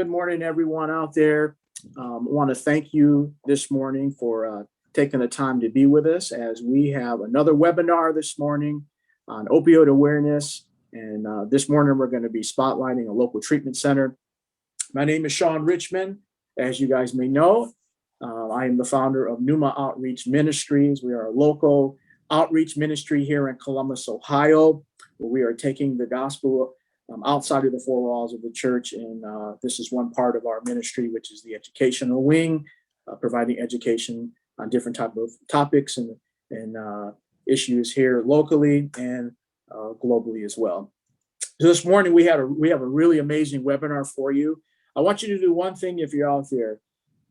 Good morning, everyone out there. I want to thank you this morning for taking the time to be with us as we have another webinar this morning on opioid awareness. And this morning, we're going to be spotlighting a local treatment center. My name is Sean Richmond. As you guys may know, I am the founder of Numa Outreach Ministries. We are a local outreach ministry here in Columbus, Ohio, where we are taking the gospel outside of the four walls of the church. And this is one part of our ministry, which is the educational wing, providing education on different type of topics and issues here locally and globally as well. So this morning we have a really amazing webinar for you. I want you to do one thing if you're out there.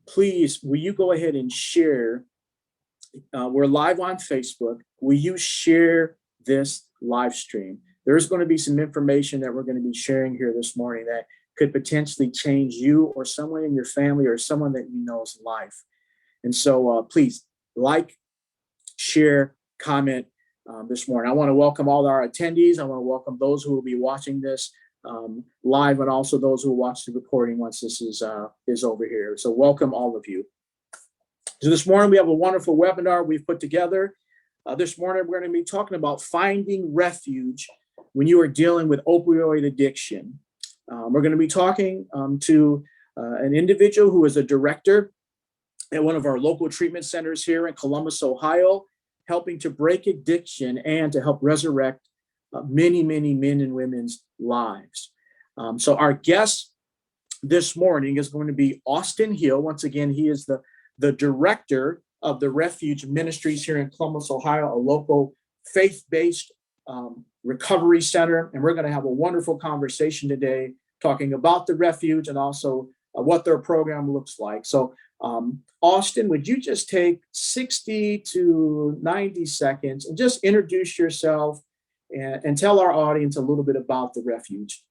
Please, will you go ahead and share? We're live on Facebook. Will you share this live stream? There's going to be some information that we're going to be sharing here this morning that could potentially change you or someone in your family or someone that you know's life. And so please like, share, comment this morning. I want to welcome all our attendees. I want to welcome those who will be watching this live, and also those who will watch the recording once this is over here. So welcome all of you. So this morning we have a wonderful webinar we've put together. This morning we're going to be talking about finding refuge when you are dealing with opioid addiction. We're going to be talking to an individual who is a director at one of our local treatment centers here in Columbus, Ohio, helping to break addiction and to help resurrect many, many men and women's lives. So our guest this morning is going to be Austin Hill. Once again, he is the director of the Refuge Ministries here in Columbus, Ohio, a local faith-based recovery center. And we're going to have a wonderful conversation today talking about the Refuge and also what their program looks like. So Austin, would you just take 60 to 90 seconds and just introduce yourself and tell our audience a little bit about the Refuge?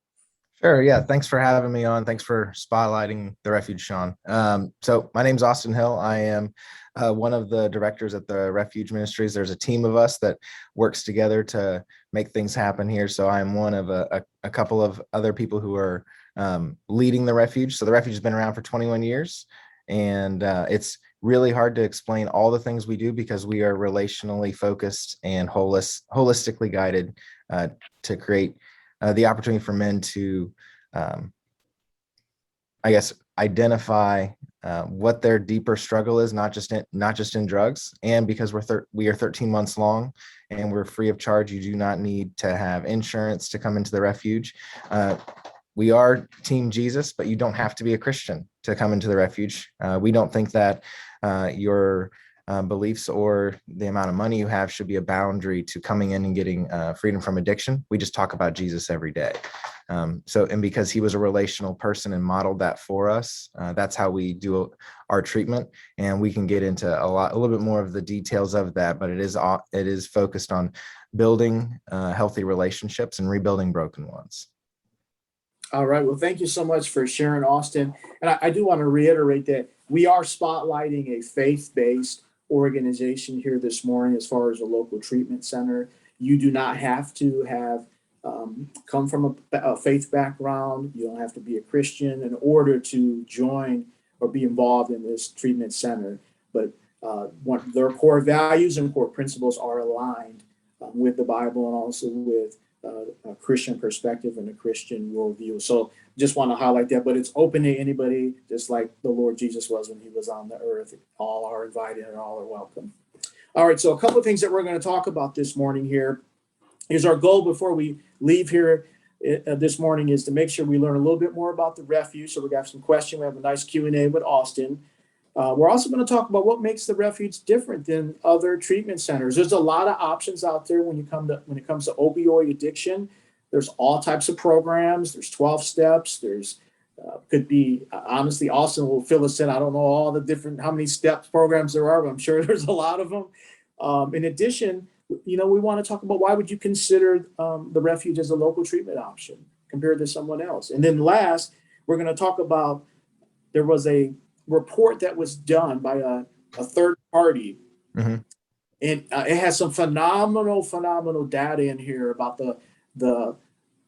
Sure. Yeah. Thanks for having me on. Thanks for spotlighting the Refuge, Sean. So my name's Austin Hill. I am one of the directors at the Refuge Ministries. There's a team of us that works together to make things happen here. So I'm one of a couple of other people who are leading the Refuge. So the Refuge has been around for 21 years. And it's really hard to explain all the things we do because we are relationally focused and holistically guided to create the opportunity for men to, identify what their deeper struggle is, not just in drugs. And because we are 13 months long and we're free of charge, you do not need to have insurance to come into the Refuge. We are Team Jesus, but you don't have to be a Christian to come into the Refuge. We don't think that your beliefs or the amount of money you have should be a boundary to coming in and getting freedom from addiction. We just talk about Jesus every day. And because he was a relational person and modeled that for us, that's how we do our treatment. And we can get into a little bit more of the details of that, but it is focused on building healthy relationships and rebuilding broken ones. All right. Well, thank you so much for sharing, Austin. And I do want to reiterate that we are spotlighting a faith-based organization here this morning as far as a local treatment center. You do not have to have come from a faith background. You don't have to be a Christian in order to join or be involved in this treatment center. But their core values and core principles are aligned with the Bible and also with a Christian perspective and a Christian worldview. So just want to highlight that, but it's open to anybody, just like the Lord Jesus was when he was on the earth. All are invited and all are welcome. All right, so a couple of things that we're going to talk about this morning here is our goal before we leave here this morning is to make sure we learn a little bit more about the Refuge. So we got some questions. We have a nice Q&A with Austin. We're also going to talk about what makes the Refuge different than other treatment centers. There's a lot of options out there when it comes to opioid addiction. There's all types of programs. There's 12 steps. There's could be, honestly, Austin will fill us in. I don't know all the different, how many steps programs there are, but I'm sure there's a lot of them. In addition, we want to talk about why would you consider the Refuge as a local treatment option compared to someone else. And then last, we're going to talk about, there was a report that was done by a third party. Mm-hmm. And it has some phenomenal data in here about the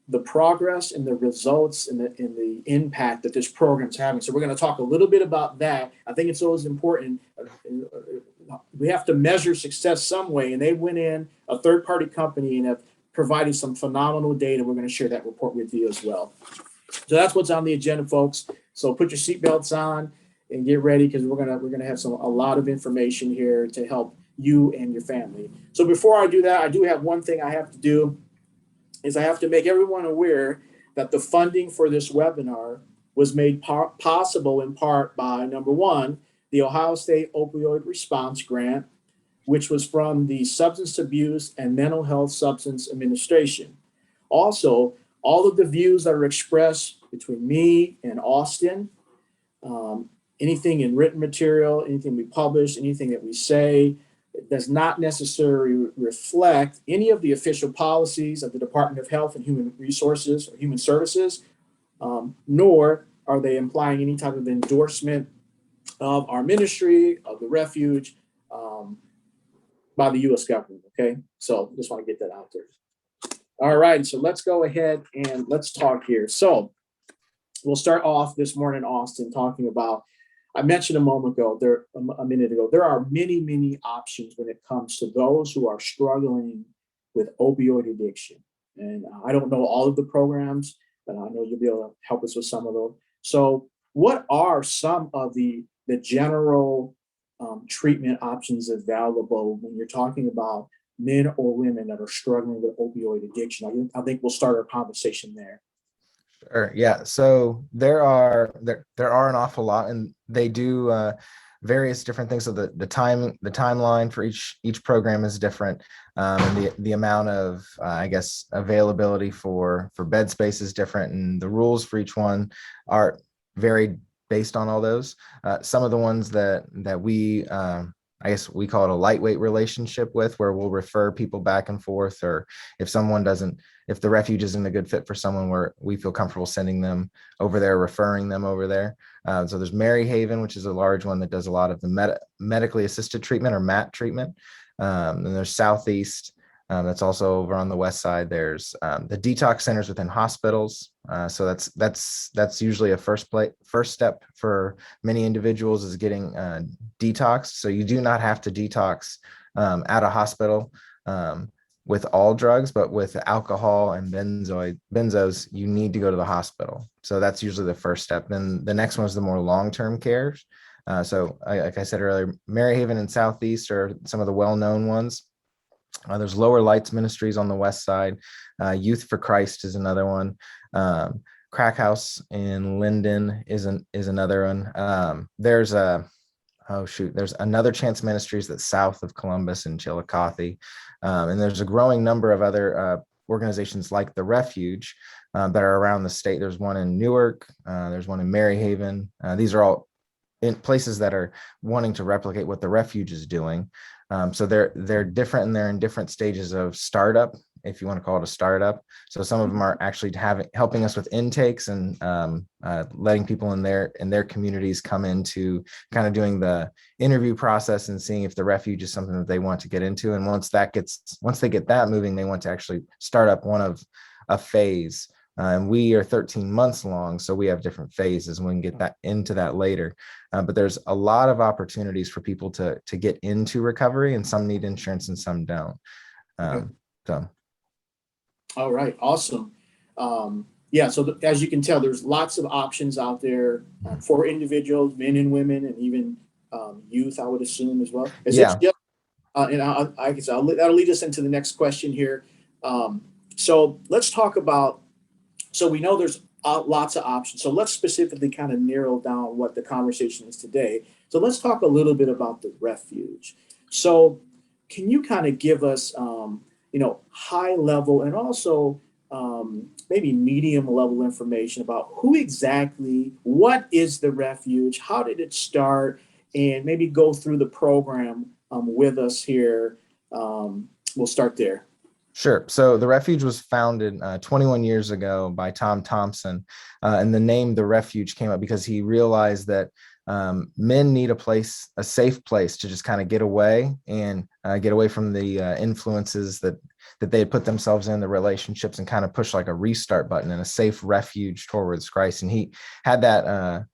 the progress and the results and the impact that this program's having. So we're going to talk a little bit about that. I think it's always important. We have to measure success some way, and they went in, a third-party company, and have provided some phenomenal data. We're going to share that report with you as well. So that's what's on the agenda, folks. So put your seatbelts on and get ready, because we're gonna have a lot of information here to help you and your family. So before I do that, I do have one thing I have to do, is I have to make everyone aware that the funding for this webinar was made possible in part by, number one, the Ohio State Opioid Response Grant, which was from the Substance Abuse and Mental Health Substance Administration. Also, all of the views that are expressed between me and Austin, anything in written material, anything we publish, anything that we say, it does not necessarily reflect any of the official policies of the Department of Health and Human Resources or Human Services, nor are they implying any type of endorsement of our ministry, of the Refuge, by the U.S. government. Okay, so just want to get that out there. All right, so let's go ahead and let's talk here. So we'll start off this morning, Austin, talking about, I mentioned a minute ago, there are many, many options when it comes to those who are struggling with opioid addiction. And I don't know all of the programs, but I know you'll be able to help us with some of those. So what are some of the general treatment options available when you're talking about men or women that are struggling with opioid addiction? I think we'll start our conversation there. Sure. Yeah. So there are an awful lot, and they do various different things. So the timeline for each program is different, and the amount of I guess availability for bed space is different, and the rules for each one are varied based on all those. Some of the ones that we I guess we call it a lightweight relationship with, where we'll refer people back and forth, or if the Refuge isn't a good fit for someone, where we feel comfortable sending them over there, referring them over there. So there's Mary Haven, which is a large one that does a lot of the medically assisted treatment, or MAT treatment. And there's Southeast, that's also over on the west side. There's the detox centers within hospitals. So that's usually a first step for many individuals, is getting detoxed. So you do not have to detox at a hospital with all drugs, but with alcohol and benzos, you need to go to the hospital. So that's usually the first step. Then the next one is the more long-term care. So like I said earlier, Mary Haven and Southeast are some of the well-known ones. There's Lower Lights Ministries on the west side. Youth for Christ is another one. Crack House in Linden is another one. There's Another Chance Ministries that's south of Columbus and Chillicothe. And there's a growing number of other organizations like the Refuge that are around the state. There's one in Newark. There's one in Mary Haven. These are all in places that are wanting to replicate what the Refuge is doing. So they're different, and they're in different stages of startup, if you want to call it a startup. So some of them are actually helping us with intakes and letting people in their communities come into kind of doing the interview process and seeing if the Refuge is something that they want to get into. And once they get that moving, they want to actually start up one of a phase. And we are 13 months long, so we have different phases, and we can get that into that later. But there's a lot of opportunities for people to get into recovery, and some need insurance and some don't. So. All right, awesome. Yeah, so as you can tell, there's lots of options out there for individuals, men and women, and even youth, I would assume, as well. I guess that'll lead us into the next question here. So let's talk about. So we know there's lots of options. So let's specifically kind of narrow down what the conversation is today. So let's talk a little bit about the Refuge. So can you kind of give us, high level and also maybe medium level information about what is the Refuge? How did it start? And maybe go through the program with us here. We'll start there. Sure. So the Refuge was founded 21 years ago by Tom Thompson, and the name The Refuge came up because he realized that men need a safe place to just kind of get away from the influences that that they had put themselves in, the relationships, and kind of push like a restart button and a safe refuge towards Christ. And he had that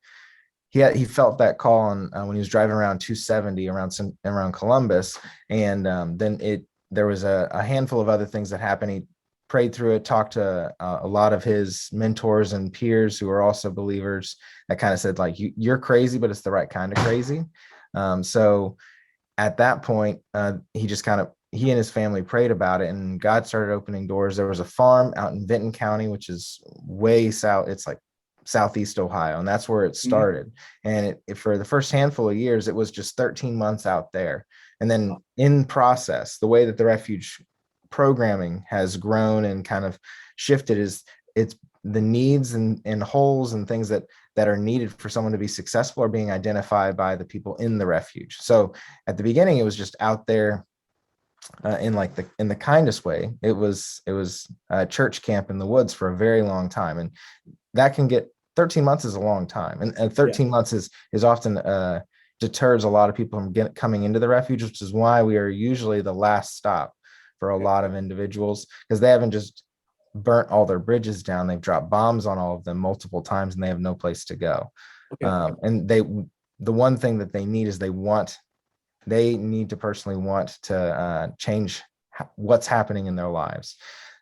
he felt that call on when he was driving around 270 around Columbus, and then there was a handful of other things that happened. He prayed through it, talked to a lot of his mentors and peers who are also believers, that kind of said like, you're crazy, but it's the right kind of crazy. So at that point, he and his family prayed about it, and God started opening doors. There was a farm out in Vinton County, which is way south. It's like Southeast Ohio, and that's where it started. And for the first handful of years, it was just 13 months out there. And then in process, the way that the Refuge programming has grown and kind of shifted is it's the needs and holes and things that are needed for someone to be successful are being identified by the people in the Refuge. So at the beginning, it was just out there in the kindest way. It was a church camp in the woods for a very long time, and that can get 13 months is a long time, and 13 months is often deters a lot of people from coming into the Refuge, which is why we are usually the last stop for a lot of individuals, because they haven't just burnt all their bridges down, they've dropped bombs on all of them multiple times, and they have no place to go. And the one thing that they need is they need to personally want to change what's happening in their lives.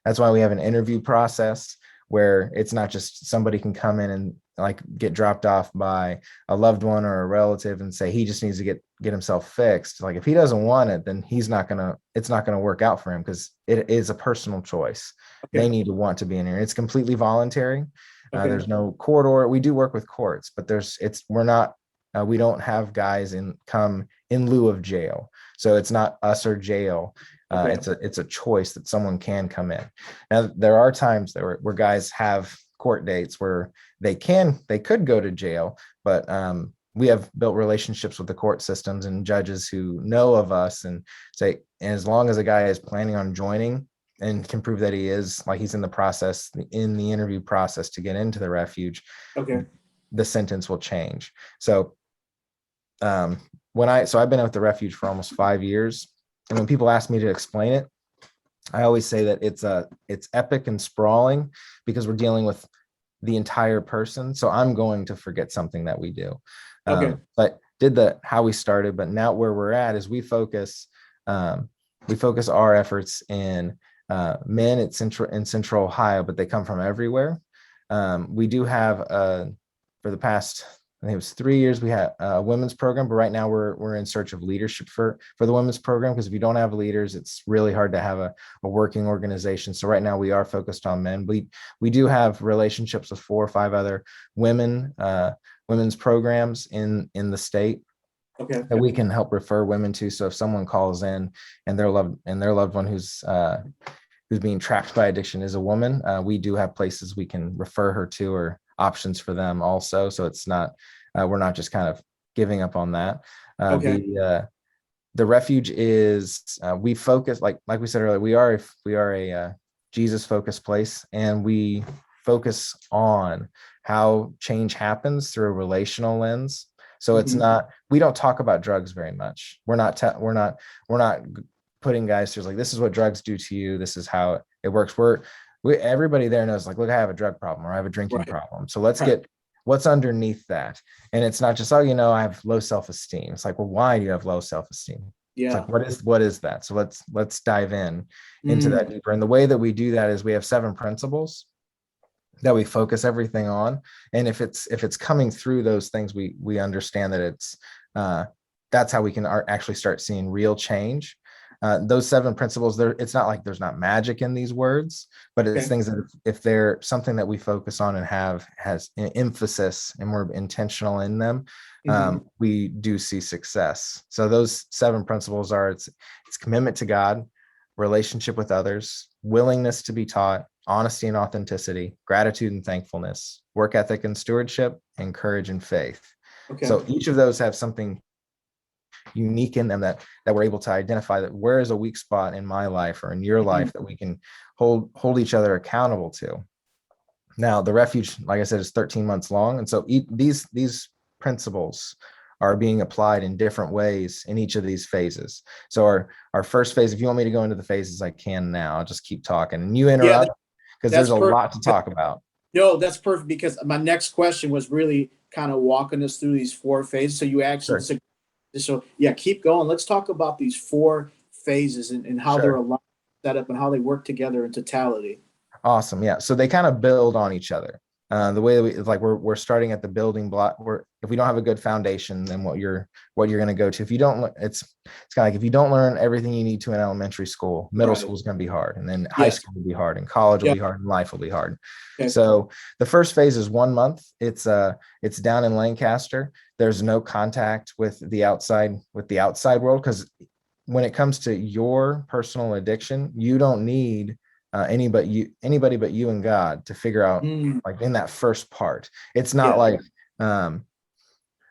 That's why we have an interview process where it's not just somebody can come in and like get dropped off by a loved one or a relative and say he just needs to get himself fixed. Like if he doesn't want it, then it's not gonna work out for him, because it is a personal choice. They need to want to be in here. It's completely voluntary. There's no court order. We do work with courts, but we don't have guys come in lieu of jail. So it's not us or jail. It's a choice that someone can come in. Now there are times where guys have court dates where they could go to jail, but we have built relationships with the court systems and judges who know of us and say, as long as a guy is planning on joining and can prove that he's in the interview process to get into the Refuge, the sentence will change. So I've been at the Refuge for almost 5 years. And when people ask me to explain it, I always say that it's epic and sprawling because we're dealing with the entire person. So I'm going to forget something that we do. But how we started, but now where we're at is we focus our efforts in men in Central Ohio, but they come from everywhere. We do have for the past, I think it was 3 years, we had a women's program, but right now we're in search of leadership for the women's program, because if you don't have leaders, it's really hard to have a working organization. So right now we are focused on men. We do have relationships with 4 or 5 other women's programs in the state that we can help refer women to. So if someone calls in and their loved one who's being trapped by addiction is a woman, we do have places we can refer her to, or options for them also. So it's not, we're not just kind of giving up on that. The Refuge is, we focus, like we said earlier, we are a Jesus focused place, and we focus on how change happens through a relational lens. So it's not, we don't talk about drugs very much. We're not putting guys through like, this is what drugs do to you, this is how it works. Everybody there knows, like, look, I have a drug problem or I have a drinking problem. So let's get what's underneath that. And it's not just, I have low self-esteem. It's like, well, why do you have low self-esteem? It's like, what is that? So let's dive into that deeper. And the way that we do that is we have 7 principles that we focus everything on. And if it's coming through those things, we understand that it's that's how we can actually start seeing real change. Those 7 principles, it's not like there's not magic in these words, but it's things that if they're something that we focus on and has an emphasis and we're intentional in them, we do see success. So those 7 principles are, it's commitment to God, relationship with others, willingness to be taught, honesty and authenticity, gratitude and thankfulness, work ethic and stewardship, and courage and faith. So each of those have something unique in them that we're able to identify, that where is a weak spot in my life or in your life that we can hold each other accountable to. Now, the Refuge, like I said, is 13 months long. And so these principles are being applied in different ways in each of these phases. So our first phase, if you want me to go into the phases, I can now. I'll just keep talking and you Yeah, interrupt because that's there's a perfect. lot to talk about. No, that's perfect because my next question was really kind of walking us through these four phases. So you actually, Sure. so yeah, keep going. Let's talk about these four phases and how they're Sure. aligned, set up, and how they work together in totality. Awesome. Yeah. So they kind of build on each other. The way that we're starting at the building block. If we don't have a good foundation, then what you're going to go to. If you don't, it's kind of like if you don't learn everything you need to in elementary school, middle Right. school is going to be hard, and then high Yes. school will be hard, and college will Yeah. be hard, and life will be hard. Okay. So the first phase is 1 month. It's down in Lancaster. There's no contact with the outside world because when it comes to your personal addiction, you don't need anybody but you and God to figure out Mm, like in that first part. It's not yeah. um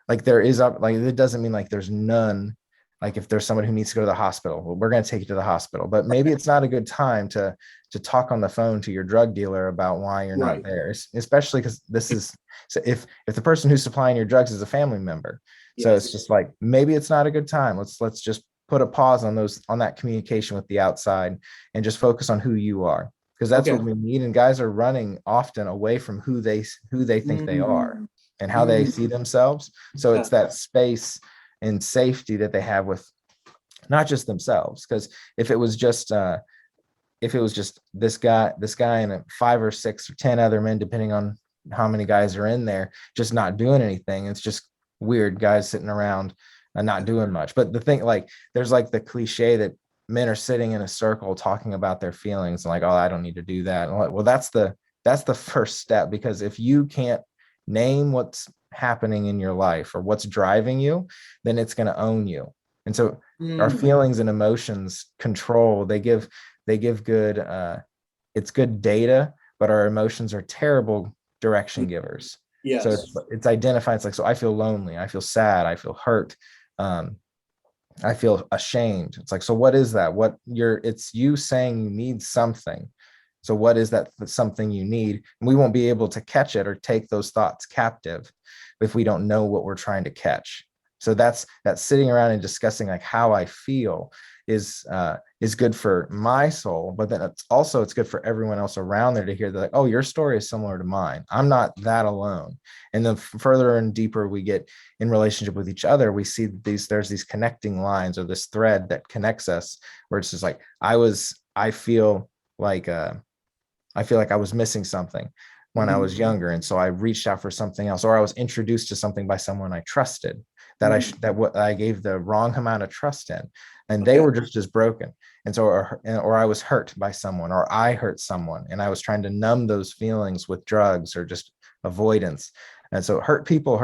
like there is like it doesn't mean like there's none. Like if there's someone who needs to go to the hospital, well, we're going to take you to the hospital, but maybe it's not a good time to talk on the phone to your drug dealer about why you're not Right. there, especially because this is, so if the person who's supplying your drugs is a family member, so it's Yes. just like maybe it's not a good time. Let's just put a pause on that communication with the outside and just focus on who you are, because that's Okay. what we need. And guys are running often away from who they think they are Mm, and how they mm, see themselves. So yeah. it's that space and safety that they have with not just themselves. Because if it was just this guy and 5 or 6 or 10 other men, depending on how many guys are in there, just not doing anything, it's just weird guys sitting around and not doing much. But the thing, like, there's like the cliche that men are sitting in a circle talking about their feelings and like, oh, I don't need to do that. And like, well, that's the first step, because if you can't name what's happening in your life or what's driving you, then it's going to own you. And so our Mm, feelings and emotions control, they give good it's good data, but our emotions are terrible direction givers. So yes. it's identifying, it's like, so I feel lonely, I feel sad, I feel hurt, um, I feel ashamed. It's like, so what is that? It's you saying you need something. So what is that something you need? And we won't be able to catch it or take those thoughts captive if we don't know what we're trying to catch. So that's sitting around and discussing like how I feel is good for my soul, but then it's good for everyone else around there to hear that, like, oh, your story is similar to mine. I'm not that alone. And the further and deeper we get in relationship with each other, we see there's these connecting lines or this thread that connects us, where it's just like I feel like I was missing something when I Mhm. was younger, and so I reached out for something else, or I was introduced to something by someone I trusted Mm, that what I gave the wrong amount of trust in, and they okay. were just as broken. And so, or I was hurt by someone, or I hurt someone, and I was trying to numb those feelings with drugs or just avoidance. And so, hurt people.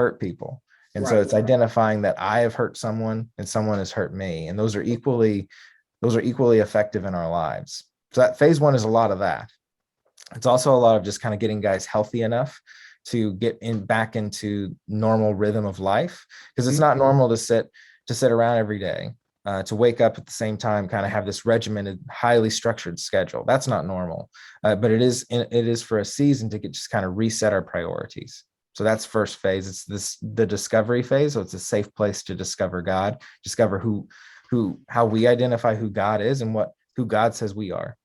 And so, Right. it's identifying that I have hurt someone and someone has hurt me, and those are equally effective in our lives. So that phase one is a lot of that. It's also a lot of just kind of getting guys healthy enough to get back into normal rhythm of life, because it's Mm, not normal to sit around every day, to wake up at the same time, kind of have this regimented, highly structured schedule. That's not normal, but it is for a season to just kind of reset our priorities. So that's first phase. It's the discovery phase. So it's a safe place to discover God, discover how we identify who God is and who God says we are.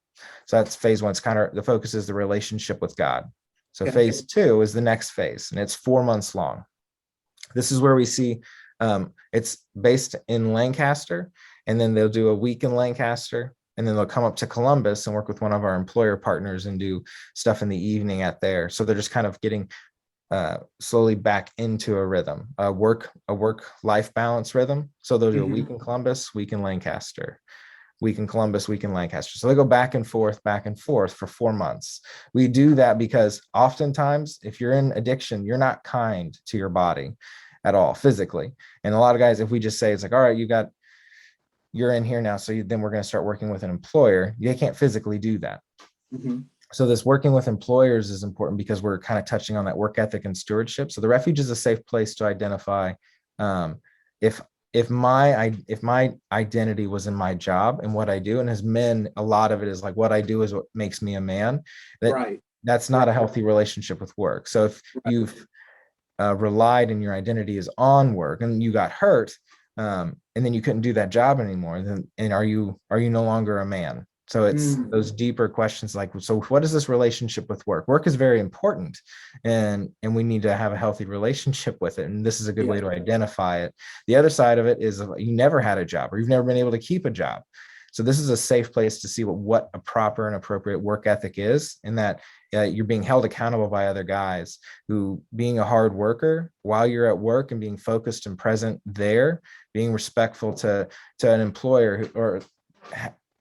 So that's phase one. It's kind of the focus is the relationship with God. So okay. phase two is the next phase, and it's 4 months long. This is where we see it's based in Lancaster, and then they'll do a week in Lancaster, and then they'll come up to Columbus and work with one of our employer partners and do stuff in the evening at there. So they're just kind of getting slowly back into a rhythm, a work life balance rhythm. So they'll do a Mhm. week in Columbus, week in Lancaster, week in Columbus, week in Lancaster. So they go back and forth for 4 months. We do that because oftentimes, if you're in addiction, you're not kind to your body at all physically. And a lot of guys, if we just say, it's like, all right, you're in here now, so then we're going to start working with an employer, they can't physically do that. Mhm. So this working with employers is important because we're kind of touching on that work ethic and stewardship. So the refuge is a safe place to identify um, if if my identity was in my job and what I do. And as men, a lot of it is like what I do is what makes me a man. That Right. that's Right. not a healthy relationship with work. So if Right. relied and your identity is on work, and you got hurt, and then you couldn't do that job anymore, then and are you no longer a man? So it's Mm. those deeper questions like, so what is this relationship with work? Work is very important, and we need to have a healthy relationship with it. And this is a good Yeah. way to identify it. The other side of it is you never had a job, or you've never been able to keep a job. So this is a safe place to see what a proper and appropriate work ethic is, and that you're being held accountable by other guys who, being a hard worker while you're at work and being focused and present there, being respectful to an employer, or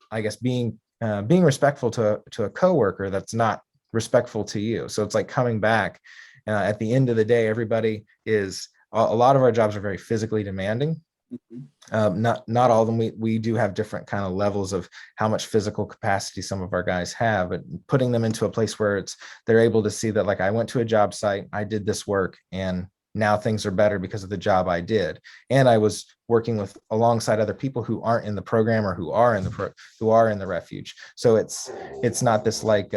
I guess being respectful to a coworker that's not respectful to you. So it's like coming back. At the end of the day, everybody is. A lot of our jobs are very physically demanding. Mhm. Not all of them. We do have different kind of levels of how much physical capacity some of our guys have, but putting them into a place where they're able to see that, like, I went to a job site, I did this work, and now things are better because of the job I did, and I was working with alongside other people who aren't in the program, or who are in the refuge. So it's not this like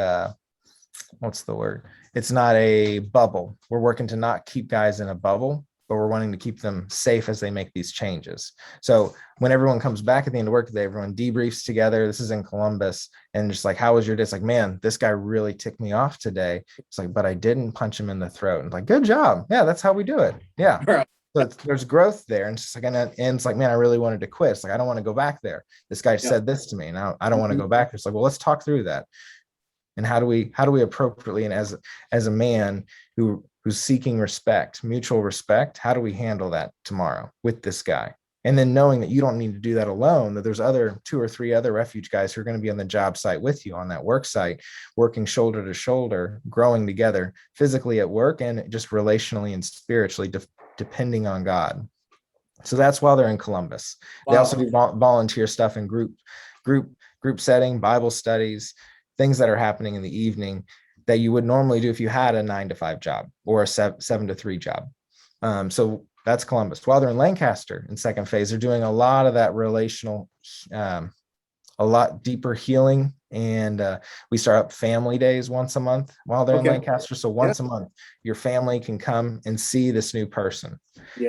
what's the word? It's not a bubble. We're working to not keep guys in a bubble, but we're wanting to keep them safe as they make these changes. So when everyone comes back at the end of work today, everyone debriefs together. This is in Columbus, and just like, how was your day? It's like, man, this guy really ticked me off today. It's like, but I didn't punch him in the throat. And like, good job. Yeah, that's how we do it. Yeah. Right. So there's growth there. And it's just like, and it's like, man, I really wanted to quit. It's like, I don't want to go back there. This guy Yeah. said this to me. Now I don't want to Mhm. go back. It's like, well, let's talk through that. And how do we appropriately, and as a man who's seeking respect, mutual respect, how do we handle that tomorrow with this guy? And then knowing that you don't need to do that alone, that there's two or three other refuge guys who are going to be on the job site with you, on that work site, working shoulder to shoulder, growing together physically at work, and just relationally and spiritually, depending on God. So that's while they're in Columbus. They also Wow. do volunteer stuff in group group setting, Bible studies, things that are happening in the evening that you would normally do if you had a 9 to 5 job, or a 7 to 3 job. So that's Columbus. While they're in Lancaster in second phase, they're doing a lot of that relational, a lot deeper healing. And we start up family days once a month while they're in Okay. Lancaster. So Yeah. once a month, your family can come and see this new person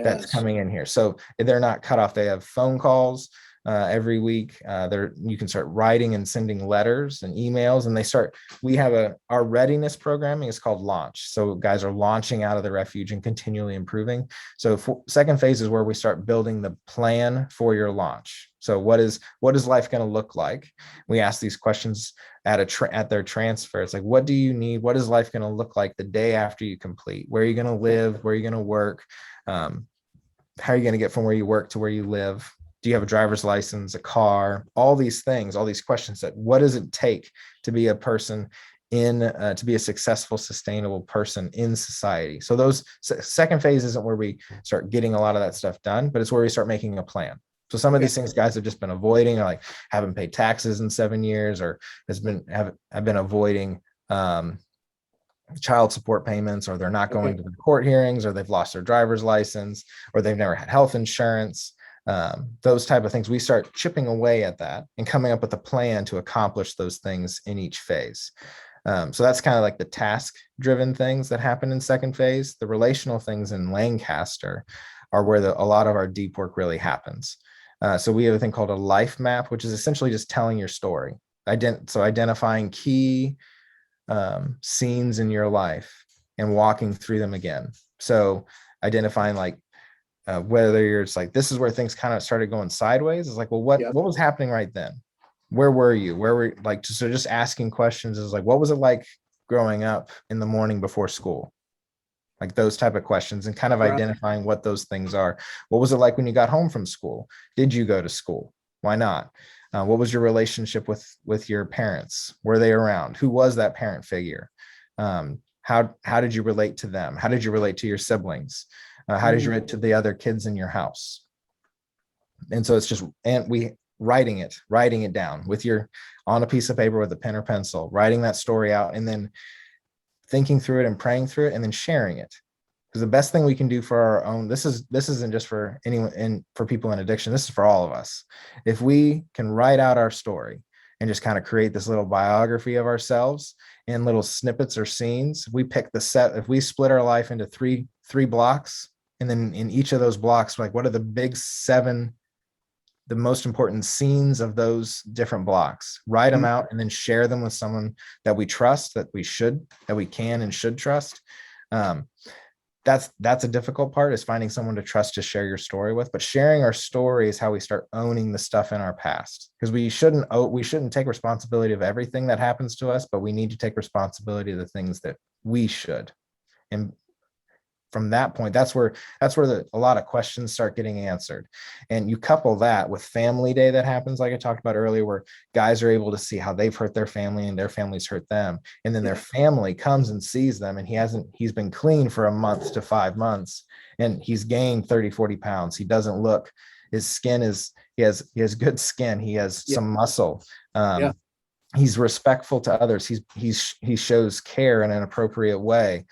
that's Yes. coming in here. So they're not cut off. They have phone calls every week. You can start writing and sending letters and emails, and we have our readiness programming is called Launch. So guys are launching out of the refuge and continually improving. So second phase is where we start building the plan for your launch. So what is life going to look like? We ask these questions at their transfer. It's like, what do you need? What is life going to look like the day after you complete? Where are you going to live? Where are you going to work? How are you going to get from where you work to where you live? Do you have a driver's license, a car? All these things, all these questions, that what does it take to be a person to be a successful, sustainable person in society? So those second phase isn't where we start getting a lot of that stuff done, but it's where we start making a plan. So some of Okay. these things guys have just been avoiding, or like haven't paid taxes in 7 years, or have been avoiding child support payments, or they're not Okay. going to the court hearings, or they've lost their driver's license, or they've never had health insurance. Those type of things, we start chipping away at that and coming up with a plan to accomplish those things in each phase. So that's kind of like the task driven things that happen in second phase. The relational things in Lancaster are where a lot of our deep work really happens. So we have a thing called a life map, which is essentially just telling your story. So identifying key scenes in your life and walking through them again. So identifying like whether you're just like, this is where things kind of started going sideways. It's like, well, what Yeah. was happening right then? Where were you? Where were like, so just asking questions is like, what was it like growing up in the morning before school? Like those type of questions, and kind of Right. identifying what those things are. What was it like when you got home from school? Did you go to school? Why not? What was your relationship with your parents? Were they around? Who was that parent figure? How did you relate to them? How did you relate to your siblings? How did you relate to the other kids in your house? And so it's just, and we writing it down with on a piece of paper with a pen or pencil, writing that story out, and then thinking through it and praying through it, and then sharing it. Because the best thing we can do for our own, this isn't just for anyone, and for people in addiction, this is for all of us. If we can write out our story and just kind of create this little biography of ourselves in little snippets or scenes, if we split our life into 3 blocks, and then in each of those blocks, like what are the big 7, the most important scenes of those different blocks, write them out, and then share them with someone that we trust, that we can and should trust. That's a difficult part, is finding someone to trust to share your story with. But sharing our story is how we start owning the stuff in our past, because we shouldn't take responsibility of everything that happens to us, but we need to take responsibility of the things that we should. And from that point, that's where a lot of questions start getting answered. And you couple that with family day that happens, like I talked about earlier, where guys are able to see how they've hurt their family and their families hurt them. And then their family comes and sees them, and he's been clean for a month to 5 months, and he's gained 30-40 pounds. He doesn't look, his skin is, he has good skin. He has some muscle. He's respectful to others. He shows care in an appropriate way.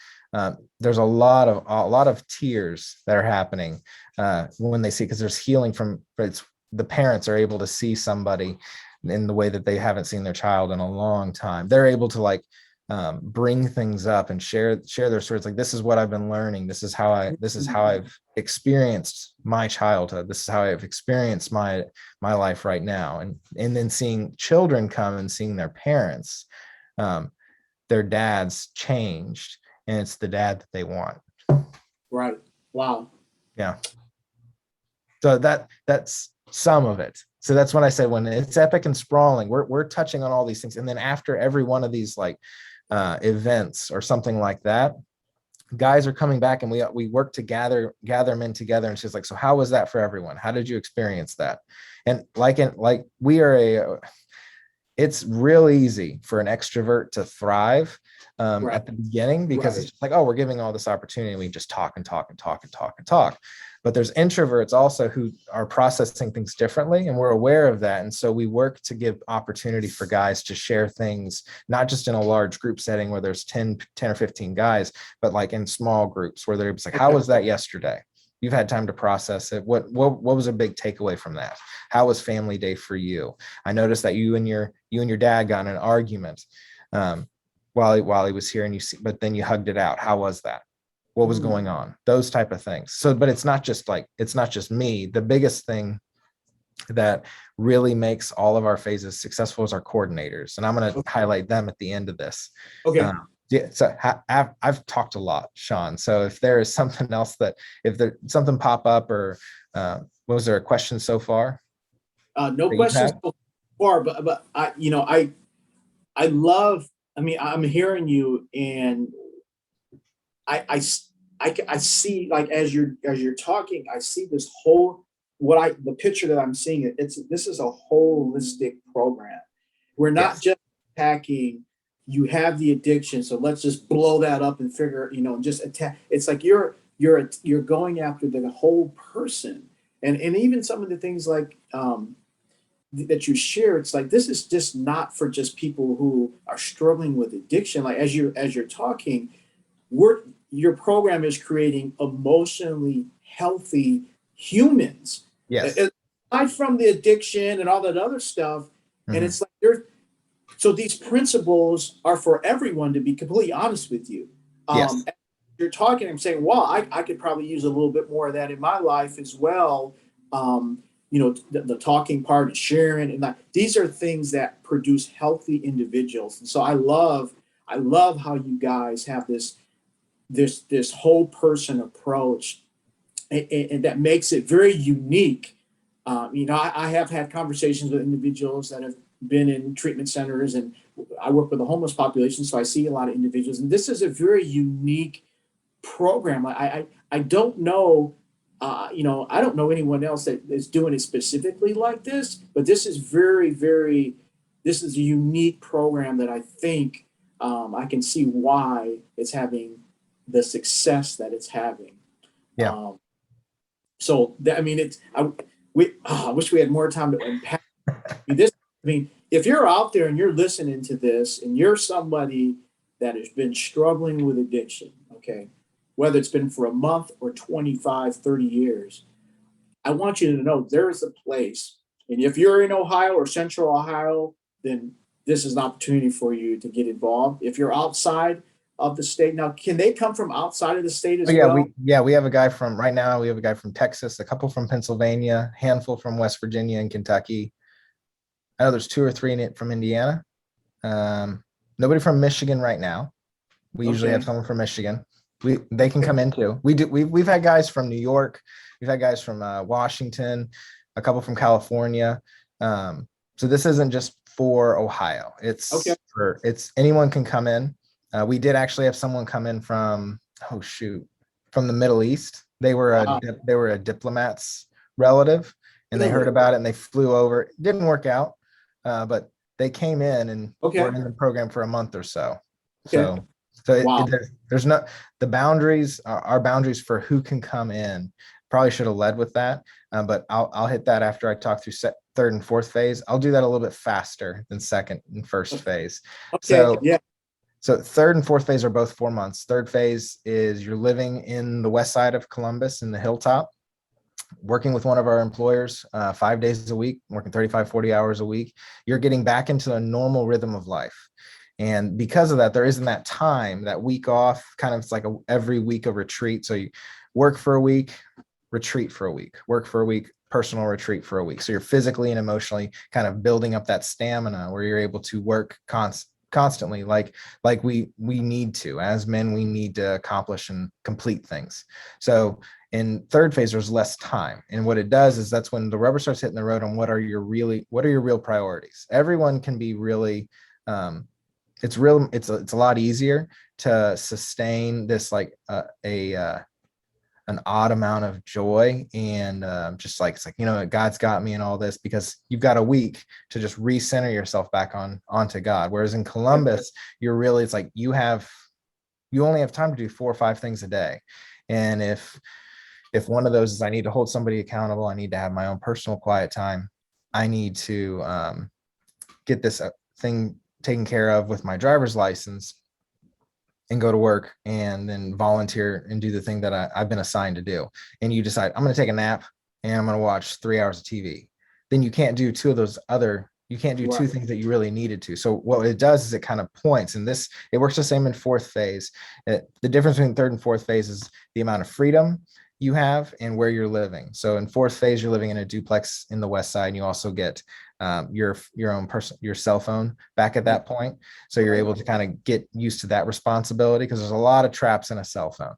There's a lot of tears that are happening when they see, because there's healing the parents are able to see somebody in the way that they haven't seen their child in a long time. They're able to bring things up and share their stories. Like, this is what I've been learning. This is how I've experienced my childhood. This is how I've experienced my life right now. And then seeing children come and seeing their parents, their dads changed, and it's the dad that they want. Right. Wow. Yeah. So that's some of it. So that's when I said, when it's epic and sprawling, we're touching on all these things. And then after every one of these events or something like that, guys are coming back, and we work to gather them in together. And she's like, so how was that for everyone? How did you experience that? And it's real easy for an extrovert to thrive at the beginning, because it's just like, oh, we're giving all this opportunity, and we just talk and talk and talk and talk and talk. But there's introverts also who are processing things differently, and we're aware of that. And so we work to give opportunity for guys to share things, not just in a large group setting where there's 10 or 15 guys, but like in small groups where they're just like, how was that yesterday? You've had time to process it. What was a big takeaway from that? How was family day for you? I noticed that you and your dad got in an argument while he was here, but then you hugged it out. How was that? What was going on? Those type of things. So, but it's not just me. The biggest thing that really makes all of our phases successful is our coordinators, and I'm going to highlight them at the end of this. Okay. So I've talked a lot, Sean. So if there is something else if there's something pop up, or was there a question so far? No questions so far, but I love. I mean, I'm hearing you, and I see, like, as you're talking, I see this whole, the picture that I'm seeing. This is a holistic program. We're not just attacking. You have the addiction, so let's just blow that up and figure, just attack. It's like you're going after the whole person, and even some of the things like that you share. It's like, this is just not for just people who are struggling with addiction. Like, as you're talking, your program is creating emotionally healthy humans. Yes. Aside from the addiction and all that other stuff, and it's like so these principles are for everyone, to be completely honest with you. As you're talking, I'm saying, well, I could probably use a little bit more of that in my life as well. The talking part and sharing, and these are things that produce healthy individuals. And so I love how you guys have this whole person approach, and that makes it very unique. I have had conversations with individuals that have been in treatment centers, and I work with the homeless population, so I see a lot of individuals, and this is a very unique program. I don't know, I don't know anyone else that is doing it specifically like this, but this is this is a unique program that I think I can see why it's having the success that it's having. Yeah. So that, I mean, I wish we had more time to unpack this. I mean, if you're out there and you're listening to this, and you're somebody that has been struggling with addiction, okay, whether it's been for a month or 25, 30 years, I want you to know there is a place. And if you're in Ohio or Central Ohio, then this is an opportunity for you to get involved. If you're outside, of the state. Now, can they come from outside of the state Oh as yeah, well? we have a guy from right now. We have a guy from Texas, a couple from Pennsylvania, handful from West Virginia and Kentucky. I know there's two or three in it from Indiana. Um, Nobody from Michigan right now. We usually have Okay. someone from Michigan. They can Okay. come in too. We've had guys from New York. We've had guys from Washington, a couple from California. So this isn't just for Ohio. Okay. It's anyone can come in. We did actually have someone come in from, oh shoot, from the Middle East. Wow. They were a diplomat's relative, and they heard Really? about it and they flew over. It didn't work out, but they came in and were Okay. in the program for a month or so. Okay. So Wow. there's not the boundaries, our boundaries for who can come in. Probably should have led with that, but I'll hit that after I talk through third and fourth phase. I'll do that a little bit faster than second and first phase. Okay. So Yeah. so third and fourth phase are both 4 months. Third phase is you're living in the west side of Columbus in the hilltop, working with one of our employers 5 days a week, working 35, 40 hours a week. You're getting back into a normal rhythm of life. And because of that, there isn't that time, that week off, kind of it's like every week of retreat. So you work for a week, retreat for a week, work for a week, personal retreat for a week. So you're physically and emotionally kind of building up that stamina where you're able to work constantly like we need to. As men, we need to accomplish and complete things. So in third phase, there's less time, and what it does is that's when the rubber starts hitting the road on what are your real priorities. Everyone can be really it's a lot easier to sustain this like an odd amount of joy and just like it's like, God's got me and all this, because you've got a week to just recenter yourself back onto God. Whereas in Columbus, it's like you only have time to do 4 or 5 things a day. And if one of those is I need to hold somebody accountable, I need to have my own personal quiet time, I need to get this thing taken care of with my driver's license and go to work and then volunteer and do the thing that I've been assigned to do. And you decide, I'm going to take a nap and I'm going to watch 3 hours of TV. Then you can't do you can't do two Right. things that you really needed to. So what it does is it kind of points, and it works the same in fourth phase. The difference between third and fourth phase is the amount of freedom you have and where you're living. So in fourth phase, you're living in a duplex in the west side, and you also get your own your cell phone back at that point. So you're Right. able to kind of get used to that responsibility, because there's a lot of traps in a cell phone.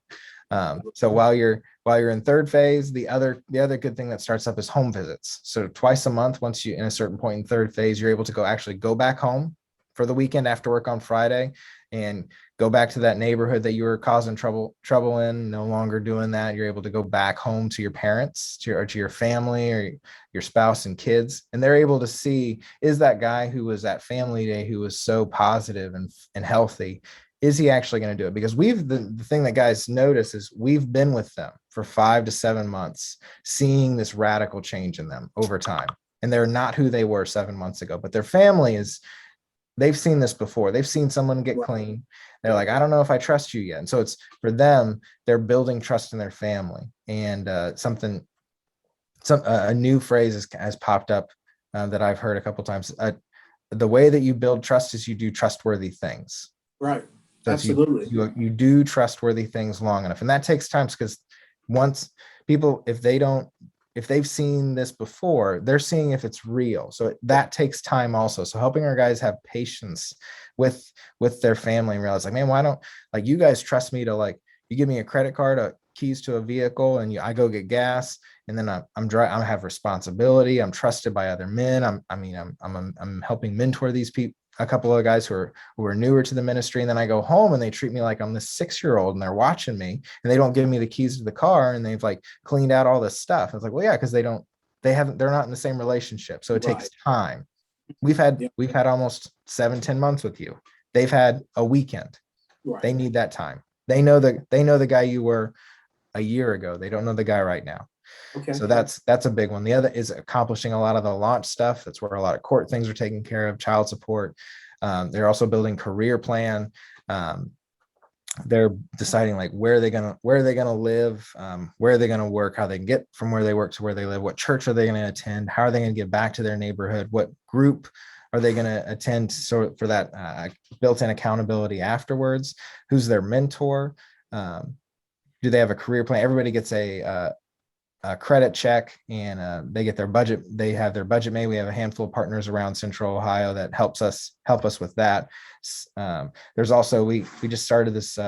So while you're in third phase, the other good thing that starts up is home visits. So twice a month, once you in a certain point in third phase, you're able to actually go back home for the weekend after work on Friday and go back to that neighborhood that you were causing trouble in. No longer doing that. You're able to go back home to your parents, to your family, or your spouse and kids, and they're able to see, is that guy who was at family day, who was so positive and healthy, is he actually going to do it? Because the thing that guys notice is we've been with them for 5 to 7 months, seeing this radical change in them over time. And they're not who they were 7 months ago, but their family they've seen this before. They've seen someone get Right. clean. They're like, I don't know if I trust you yet. And so it's for them, they're building trust in their family. And a new phrase has popped up that I've heard a couple times. The way that you build trust is you do trustworthy things. Right. So it's Absolutely. you do trustworthy things long enough, and that takes time, because once people, if they've seen this before, they're seeing if it's real. So that takes time also. So helping our guys have patience with their family and realize, like, man, why don't, like, you guys trust me to, like, you give me a credit card, keys to a vehicle, and I go get gas, and then I have responsibility. I'm trusted by other men. I'm helping mentor these people, a couple of guys who are newer to the ministry, and then I go home and they treat me like I'm this 6-year-old, and they're watching me, and they don't give me the keys to the car, and they've like cleaned out all this stuff. It's like, well, yeah, because they're not in the same relationship. So it Right. takes time. We've Yeah. had almost 7-10 months with you. They've had a weekend. Right. They need that time. They know the guy you were a year ago. They don't know the guy right now. Okay. So that's a big one. The other is accomplishing a lot of the launch stuff. That's where a lot of court things are taken care of, child support. They're also building career plan. They're deciding, like, where are they gonna live, where are they gonna work, how they can get from where they work to where they live, what church are they gonna attend, how are they gonna get back to their neighborhood, what group Are they going to attend for that built-in accountability afterwards? Who's their mentor? Do they have a career plan? Everybody gets a credit check, and they get their budget. They have their budget made. We have a handful of partners around Central Ohio that help us with that. There's also, we just started this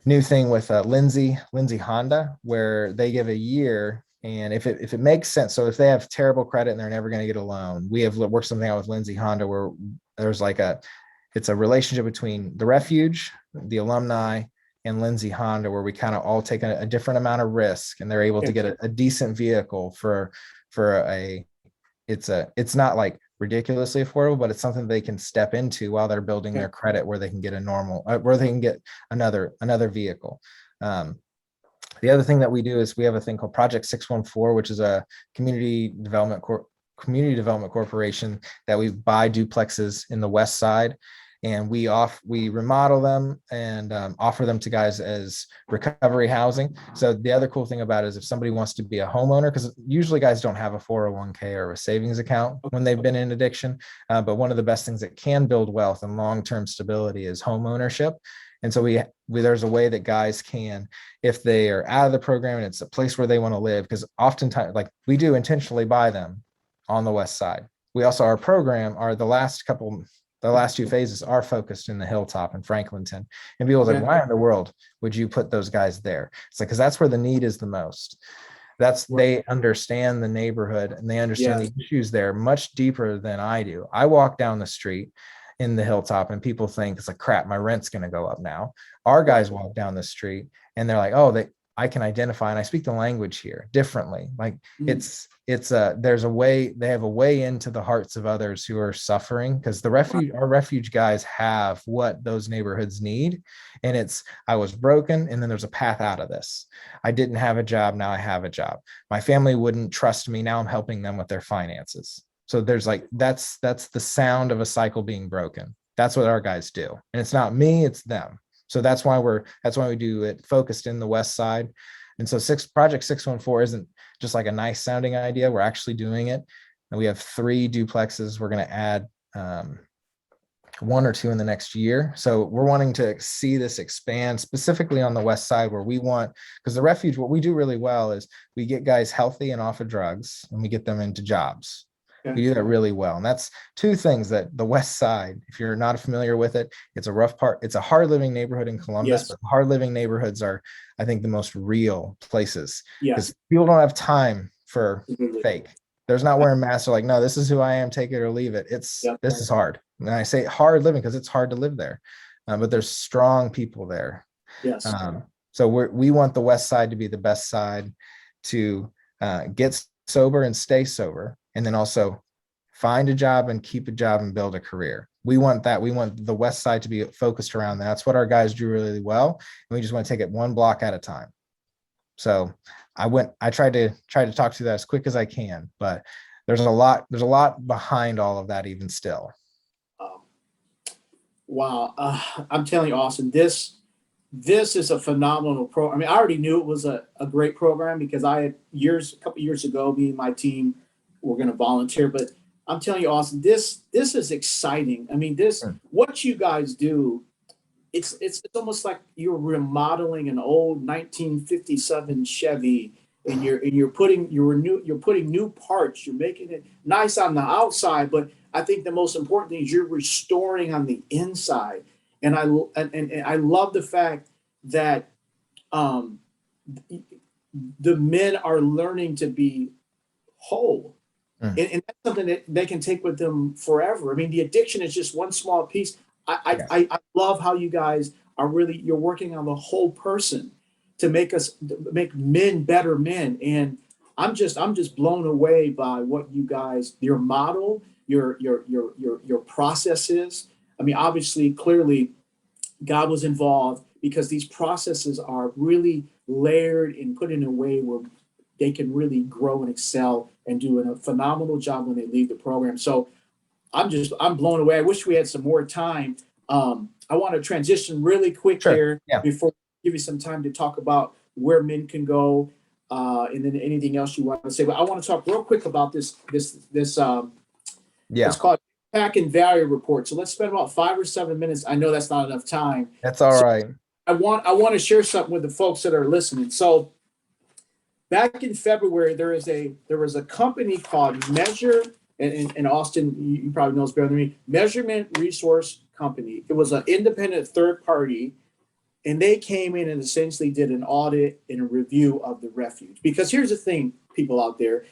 new thing with Lindsay Honda, where they give a year, and if it makes sense. So if they have terrible credit and they're never going to get a loan, we have worked something out with Lindsay Honda where there's it's a relationship between the Refuge, the alumni, and Lindsay Honda, where we kind of all take a different amount of risk, and they're able to get a decent vehicle for it's not like ridiculously affordable, but it's something they can step into while they're building their credit, where they can get where they can get another vehicle. The other thing that we do is we have a thing called Project 614, which is a community development corporation that we buy duplexes in the West Side, and we remodel them and offer them to guys as recovery housing. So the other cool thing about it is if somebody wants to be a homeowner, because usually guys don't have a 401k or a savings account when they've been in addiction, but one of the best things that can build wealth and long-term stability is home ownership. And so there's a way that guys can, if they are out of the program and it's a place where they want to live, because oftentimes, like, we do intentionally buy them on the West Side. We also, our program, the last two phases are focused in the Hilltop in Franklinton. And people are like, why in the world would you put those guys there? It's like, because that's where the need is the most. They understand the neighborhood and they understand the issues there much deeper than I do. I walk down the street in the Hilltop and people think it's like, crap, my rent's going to go up now. Our guys walk down the street and they're like, oh, I can identify, and I speak the language here differently. Like there's a way, they have a way into the hearts of others who are suffering, because our refuge guys have what those neighborhoods need. And I was broken, and then there's a path out of this. I didn't have a job. Now I have a job. My family wouldn't trust me. Now I'm helping them with their finances. So there's that's the sound of a cycle being broken. That's what our guys do. And it's not me, it's them. So that's why we do it focused in the West Side. And so Project 614 isn't just like a nice sounding idea. We're actually doing it. And we have 3 duplexes. We're going to add 1 or 2 in the next year. So we're wanting to see this expand specifically on the West Side, where because the Refuge, what we do really well is we get guys healthy and off of drugs, and we get them into jobs. We do that really well. And that's 2 things that the West Side, if you're not familiar with it, it's a rough part. It's a hard living neighborhood in Columbus, but hard living neighborhoods are, I think, the most real places, because people don't have time for fake. There's not wearing masks. They're like, no, this is who I am, take it or leave it. This is hard. And I say hard living because it's hard to live there, but there's strong people there. So we want the West Side to be the best side to get sober and stay sober, and then also find a job and keep a job and build a career. We want that. We want the West Side to be focused around that. That's what our guys do really well. And we just want to take it one block at a time. So I tried to talk to that as quick as I can, but there's a lot behind all of that even still. Wow. I'm telling you, Austin, this is a phenomenal program. I mean, I already knew it was a great program, because a couple years ago, me and my team were going to volunteer. But I'm telling you, Austin, this is exciting. I mean, what you guys do, it's almost like you're remodeling an old 1957 Chevy, and you're putting new parts. You're making it nice on the outside, but I think the most important thing is you're restoring on the inside. And I love the fact that the men are learning to be whole. And that's something that they can take with them forever. I mean, the addiction is just one small piece. I love how you guys you're working on the whole person to make men better men. And I'm just blown away by what you guys, your model, your processes. I mean, obviously, clearly, God was involved, because these processes are really layered and put in a way where they can really grow and excel and do a phenomenal job when they leave the program. So I'm blown away. I wish we had some more time. I want to transition really quick here before we give you some time to talk about where men can go, and then anything else you want to say. But I want to talk real quick about this Yeah, It's called Impact and Value Report. So let's spend about 5 or 7 minutes. I know that's not enough time. that's all So right. I want to share something with the folks that are listening. So back in February, there was a company called Measure, and Austin, you probably know this better than me, Measurement Resource Company. It was an independent third party, and they came in and essentially did an audit and a review of the refuge. Because here's the thing, people out there,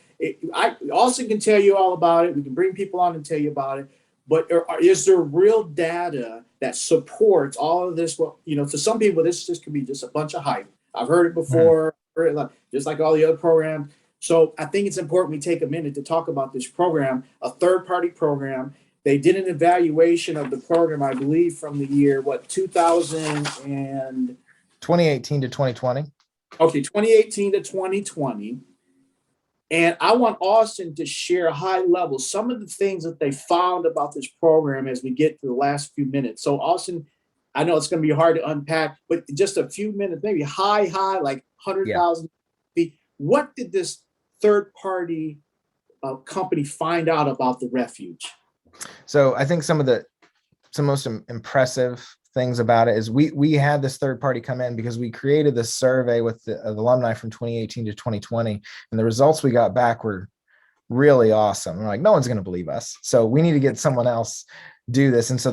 Austin can tell you all about it. We can bring people on and tell you about it. But is there real data that supports all of this? Well, to some people, this just could be just a bunch of hype. I've heard it Mhm. before, just like all the other programs. So I think it's important we take a minute to talk about this program, a third-party program. They did an evaluation of the program, I believe, from the year 2000 and 2018 to 2020. okay, 2018 to 2020. And I want Austin to share high level some of the things that they found about this program as we get to the last few minutes. So Austin, I know it's going to be hard to unpack, but just a few minutes, maybe high, like Yeah. 100,000 feet. What did this third party company find out about the refuge? So I think some most impressive things about it is we had this third party come in because we created this survey with the alumni from 2018 to 2020, and the results we got back were really awesome. We're like, no one's going to believe us, so we need to get someone else do this. And so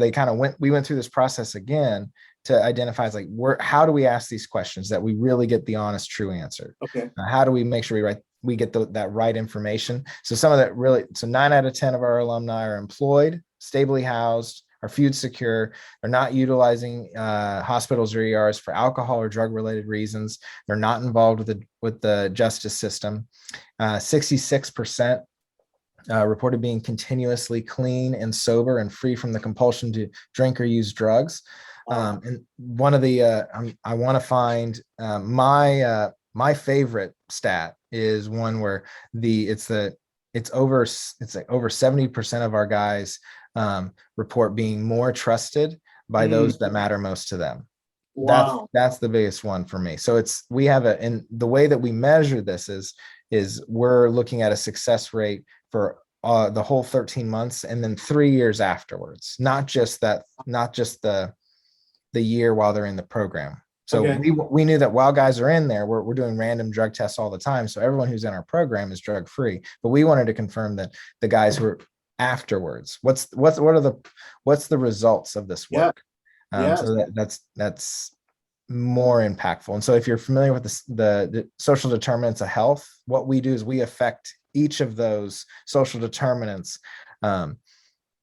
we went through this process again to identify, it's like, how do we ask these questions that we really get the honest, true answer? Okay. How do we make sure we get that right information? So some of that really, so 9 out of 10 of our alumni are employed, stably housed, are food secure. They're not utilizing hospitals or ERs for alcohol or drug related reasons. They're not involved with the justice system. 66% reported being continuously clean and sober and free from the compulsion to drink or use drugs. And one of the I want to find my favorite stat is one where it's over 70% of our guys report being more trusted by those that matter most to them. Wow. That's the biggest one for me. So and the way that we measure this is we're looking at a success rate for the whole 13 months and then 3 years afterwards, not just the year while they're in the program. So Okay. we knew that while guys are in there, we're doing random drug tests all the time. So everyone who's in our program is drug free, but we wanted to confirm that the guys who are afterwards, what's the results of this Yeah. work? Yes. So that's more impactful. And so if you're familiar with the social determinants of health, what we do is we affect each of those social determinants. And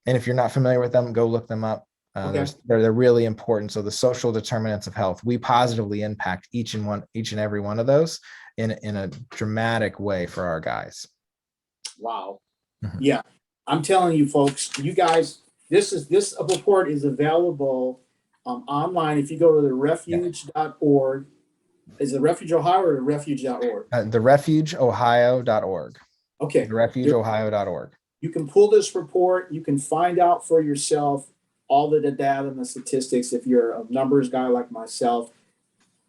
if you're not familiar with them, go look them up. Okay. They're really important. So the social determinants of health, we positively impact each and every one of those in a dramatic way for our guys. Wow. Mhm. Yeah. I'm telling you, folks, you guys, this report is available online. If you go to the Yeah. refuge.org, is it Refuge Ohio or refuge.org? The refugeohio.org. Okay. The refugeohio.org. You can pull this report. You can find out for yourself all of the data and the statistics. If you're a numbers guy like myself,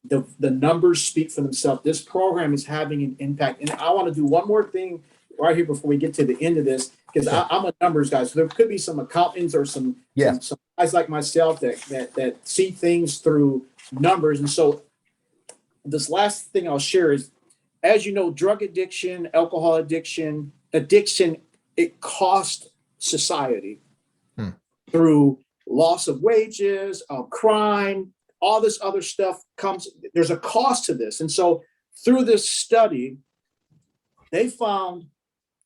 the numbers speak for themselves. This program is having an impact. And I want to do one more thing right here before we get to the end of this, because Sure. I'm a numbers guy. So there could be some accountants or some guys like myself that see things through numbers. And so this last thing I'll share is, as you know, drug addiction, alcohol addiction, it costs society through loss of wages, crime, all this other stuff comes. There's a cost to this. And so through this study, they found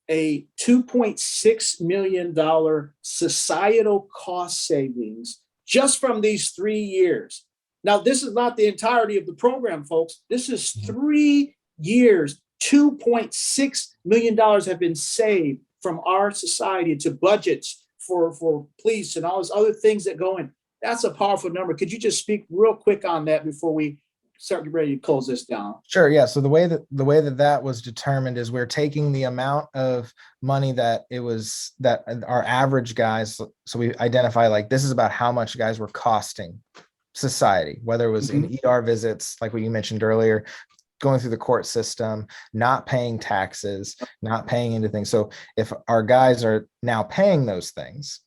a $2.6 million societal cost savings just from these 3 years. Now, this is not the entirety of the program, folks. This is 3 years. $2.6 million have been saved from our society to budgets for police and all those other things that go in. That's a powerful number. Could you just speak real quick on that before we start getting ready to close this down? Sure. Yeah. So the way that was determined is we're taking the amount of money that our average guys. So we identify, like, this is about how much guys were costing society, whether it was in ER visits, like what you mentioned earlier, going through the court system, not paying taxes, not paying into things. So if our guys are now paying those things,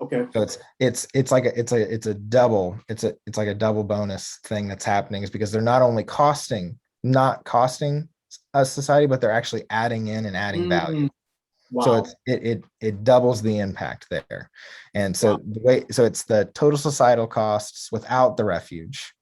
Okay. so it's like a double, it's like a double bonus thing that's happening, is because they're not only not costing us society, but they're actually adding in and adding value. So Wow. it doubles the impact there. And so Wow. it's the total societal costs without the refuge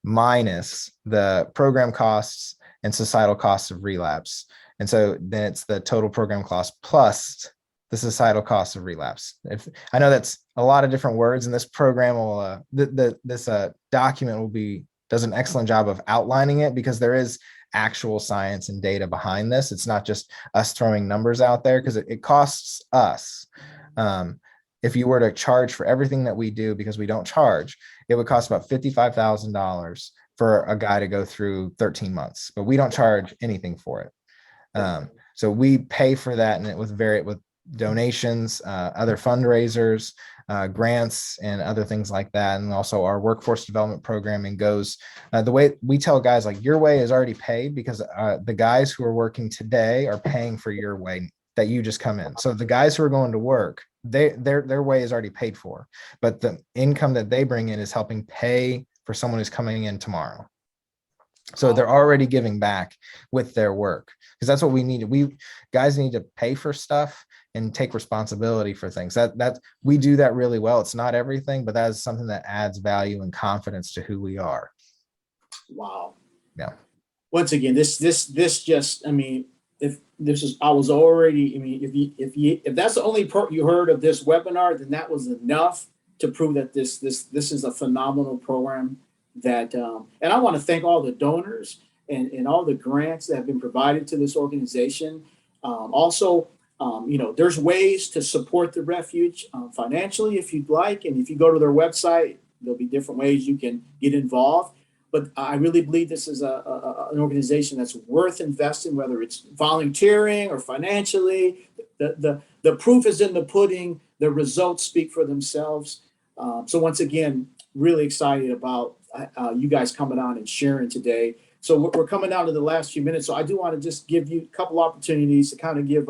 minus the program costs and societal costs of relapse. And so then it's the total program cost plus the societal costs of relapse. If I know that's a lot of different words, and this program will this document does an excellent job of outlining it, because there is actual science and data behind this. It's not just us throwing numbers out there, because it costs us. If you were to charge for everything that we do, because we don't charge, it would cost about $55,000 for a guy to go through 13 months, but we don't charge anything for it. So we pay for that, and it with donations, other fundraisers, grants, and other things like that. And also our workforce development programming goes the way we tell guys, like, your way is already paid, because the guys who are working today are paying for your way that you just come in. So the guys who are going to work, their way is already paid for, but the income that they bring in is helping pay for someone who's coming in tomorrow. So they're already giving back with their work, because that's what we need. We guys need to pay for stuff and take responsibility for things. That we do that really well. It's not everything, but that is something that adds value and confidence to who we are. Wow. Yeah. Once again, this just, I mean, if this is, I was already, I mean, if that's the only part you heard of this webinar, then that was enough to prove that this is a phenomenal program. That and I want to thank all the donors and all the grants that have been provided to this organization. Also, there's ways to support the Refuge financially if you'd like, and if you go to their website, there'll be different ways you can get involved. But I really believe this is an organization that's worth investing, whether it's volunteering or financially. The proof is in the pudding. The results speak for themselves. So once again, really excited about you guys coming on and sharing today. So we're coming down to the last few minutes. So I do want to just give you a couple opportunities to kind of give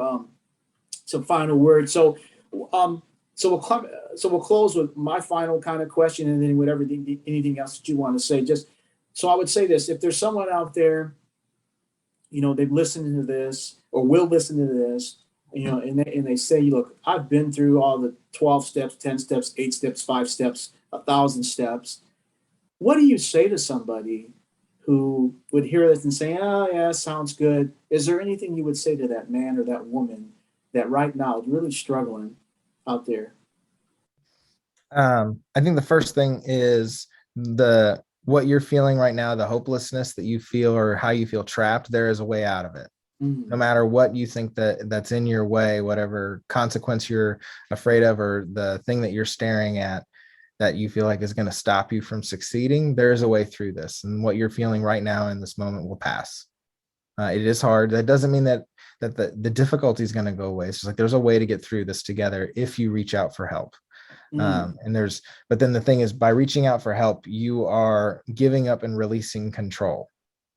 some final words. So we'll close with my final kind of question, and then whatever anything else that you want to say. Just so I would say this: if there's someone out there, they've listened to this or will listen to this, and they say, look, I've been through all the 12 steps, 10 steps, 8 steps, 5 steps, 1,000 steps. What do you say to somebody who would hear this and say, oh, yeah, sounds good? Is there anything you would say to that man or that woman that right now is really struggling out there? I think the first thing is what you're feeling right now, the hopelessness that you feel or how you feel trapped. There is a way out of it. No matter what you think that's in your way, whatever consequence you're afraid of, or the thing that you're staring at that you feel like is going to stop you from succeeding, there is a way through this. And what you're feeling right now in this moment will pass. It is hard. That doesn't mean that the difficulty is going to go away. It's just like there's a way to get through this together if you reach out for help. But then the thing is, by reaching out for help, you are giving up and releasing control,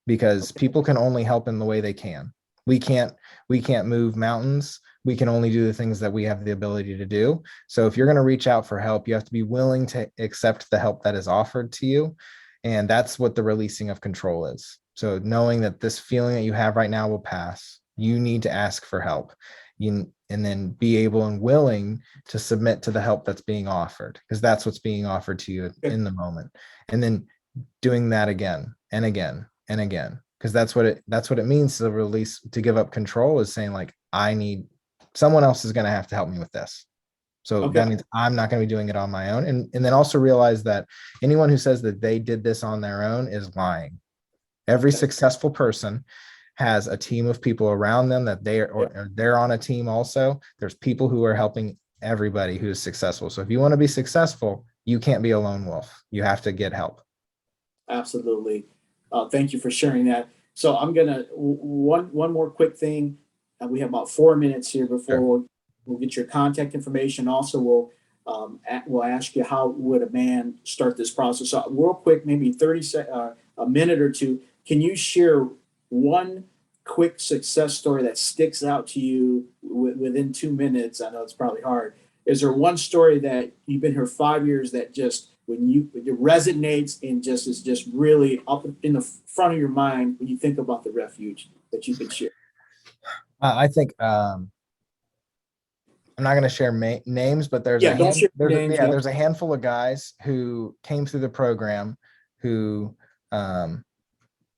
because people can only help in the way they can. We can't move mountains. We can only do the things that we have the ability to do. So if you're going to reach out for help, you have to be willing to accept the help that is offered to you. And that's what the releasing of control is. So knowing that this feeling that you have right now will pass, you need to ask for help. And then be able and willing to submit to the help that's being offered, because that's what's being offered to you in the moment. And then doing that again and again and again, because that's what it means to release, to give up control, is saying, like, I need someone else is going to have to help me with this. So that means I'm not going to be doing it on my own. And then also realize that anyone who says that they did this on their own is lying. Every successful person has a team of people around them that they're on a team also. There's people who are helping everybody who is successful. So if you want to be successful, you can't be a lone wolf. You have to get help. Absolutely. Thank you for sharing that. So I'm gonna one more quick thing. We have about 4 minutes here before we'll get your contact information. Also, we'll ask you, how would a man start this process? So real quick, maybe a minute or two. Can you share one quick success story that sticks out to you within 2 minutes? I know it's probably hard. Is there one story that you've been here 5 years that just when it resonates and just is just really up in the front of your mind when you think about the refuge that you could share? I think I'm not going to share names, but Yeah, don't share names. Yep. there's a handful of guys who came through the program who um,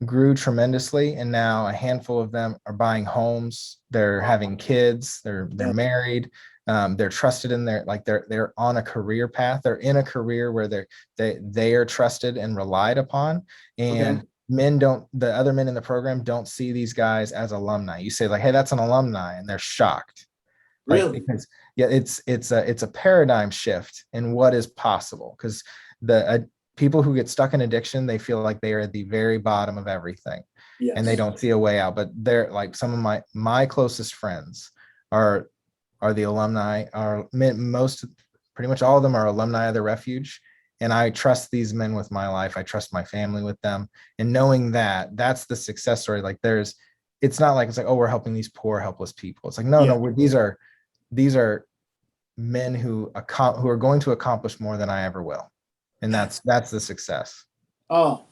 grew tremendously, and now a handful of them are buying homes. They're having kids. They're Yeah. married. They're trusted in their, like, they're on a career path. They're in a career where they are trusted and relied upon. Okay. And the other men in the program don't see these guys as alumni. You say, like, hey, that's an alumni, and they're shocked. Like, Really? because yeah, it's a paradigm shift in what is possible, because the people who get stuck in addiction, they feel like they are at the very bottom of everything and they Yes. don't see a way out. But they're like, some of my closest friends are the alumni, are most, pretty much all of them are alumni of the Refuge. And I trust these men with my life. I trust my family with them. And knowing that, that's the success story. Like, it's not like, it's like, oh, we're helping these poor, helpless people. It's like, no, Yeah. no, these are men who are going to accomplish more than I ever will. And that's the success. Oh,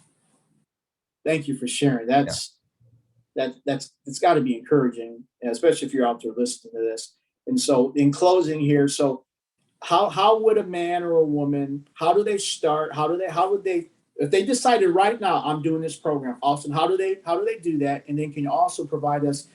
thank you for sharing. Yeah. That's it's got to be encouraging, especially if you're out there listening to this. And so, in closing here, so how would a man or a woman, how do they start? How would they, if they decided right now, I'm doing this program, Austin, how do they do that? And then can you also provide us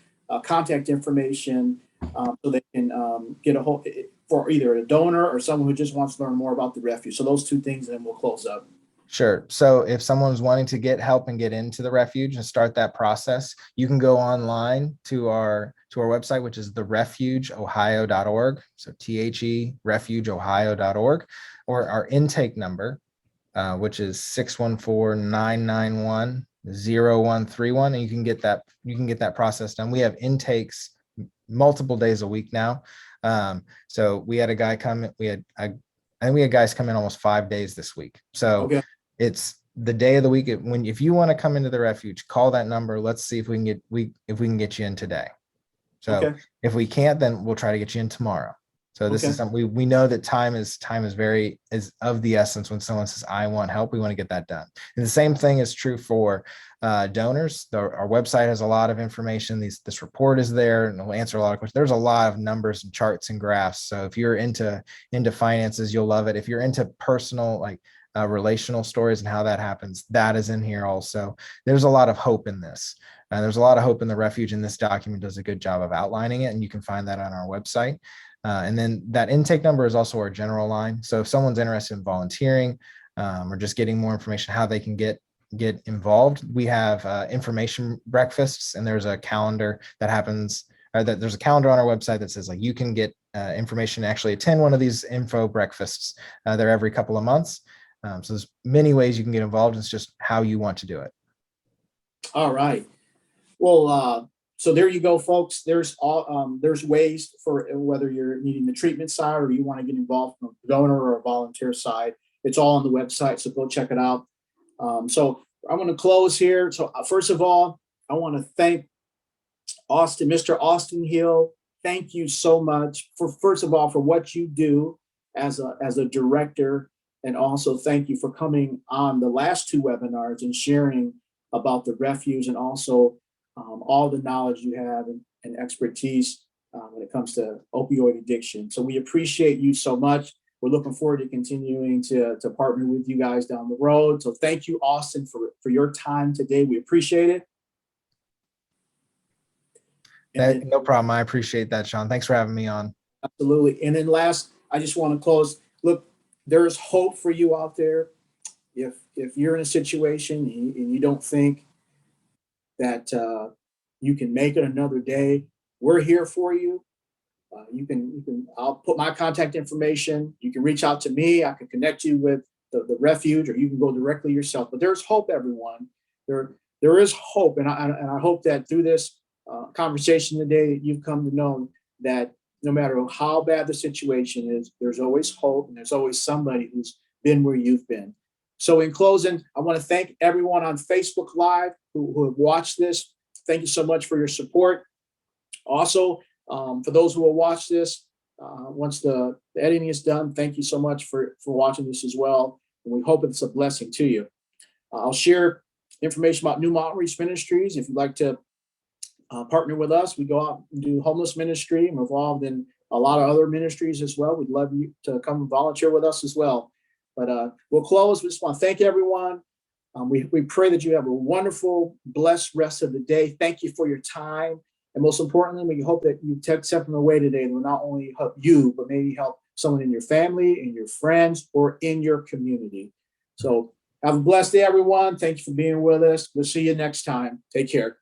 contact information so they can get a hold for either a donor or someone who just wants to learn more about the refuge? So those two things, and then we'll close up. Sure. So if someone's wanting to get help and get into the Refuge and start that process, you can go online to our website, which is therefugeohio.org. So refugeohio.org, or our intake number, which is 614-991-0131. And you can get that process done. We have intakes multiple days a week now. So we had a guy come, I think we had guys come in almost 5 days this week. So Okay. it's the day of the week. If you want to come into the Refuge, call that number. Let's see if we can get you in today. So Okay. if we can't, then we'll try to get you in tomorrow. So this Okay. is something we know that time is of the essence. When someone says, I want help, we want to get that done. And the same thing is true for donors. Our website has a lot of information. This report is there, and it'll answer a lot of questions. There's a lot of numbers and charts and graphs. So if you're into finances, you'll love it. If you're into personal, like relational stories and how that happens, that is in here also. There's a lot of hope in this. There's a lot of hope in the Refuge, and this document does a good job of outlining it, and you can find that on our website. And then that intake number is also our general line. So if someone's interested in volunteering or just getting more information how they can get involved, we have information breakfasts, and there's a calendar that happens. There's a calendar on our website that says, like, you can get information to actually attend one of these info breakfasts. They're every couple of months. So there's many ways you can get involved. It's just how you want to do it. All right. Well, so there you go, folks. There's ways for whether you're needing the treatment side or you want to get involved from a donor or a volunteer side. It's all on the website, so go check it out. So I'm going to close here. So first of all, I want to thank Mr. Austin Hill. Thank you so much for, first of all, for what you do as a director, and also thank you for coming on the last two webinars and sharing about the Refuge, and also all the knowledge you have and expertise when it comes to opioid addiction. So we appreciate you so much. We're looking forward to continuing to partner with you guys down the road. So thank you, Austin, for your time today. We appreciate it. No problem. I appreciate that, Sean. Thanks for having me on. Absolutely. And then last, I just want to close. Look, there's hope for you out there. If you're in a situation and you don't think that you can make it another day, we're here for you. I'll put my contact information. You can reach out to me. I can connect you with the Refuge, or you can go directly yourself. But there's hope, everyone. There is hope, and I hope that through this conversation today, you've come to know that no matter how bad the situation is, there's always hope, and there's always somebody who's been where you've been. So in closing, I want to thank everyone on Facebook Live who have watched this. thank you so much for your support. Also, for those who will watch this, once the editing is done, thank you so much for watching this as well. And we hope it's a blessing to you. I'll share information about New Outreach Ministries. If you'd like to partner with us, we go out and do homeless ministry. I'm involved in a lot of other ministries as well. We'd love you to come and volunteer with us as well. But we'll close. We just want to thank everyone. We pray that you have a wonderful, blessed rest of the day. Thank you for your time. And most importantly, we hope that you take something away today that will not only help you, but maybe help someone in your family, in your friends, or in your community. So have a blessed day, everyone. Thank you for being with us. We'll see you next time. Take care.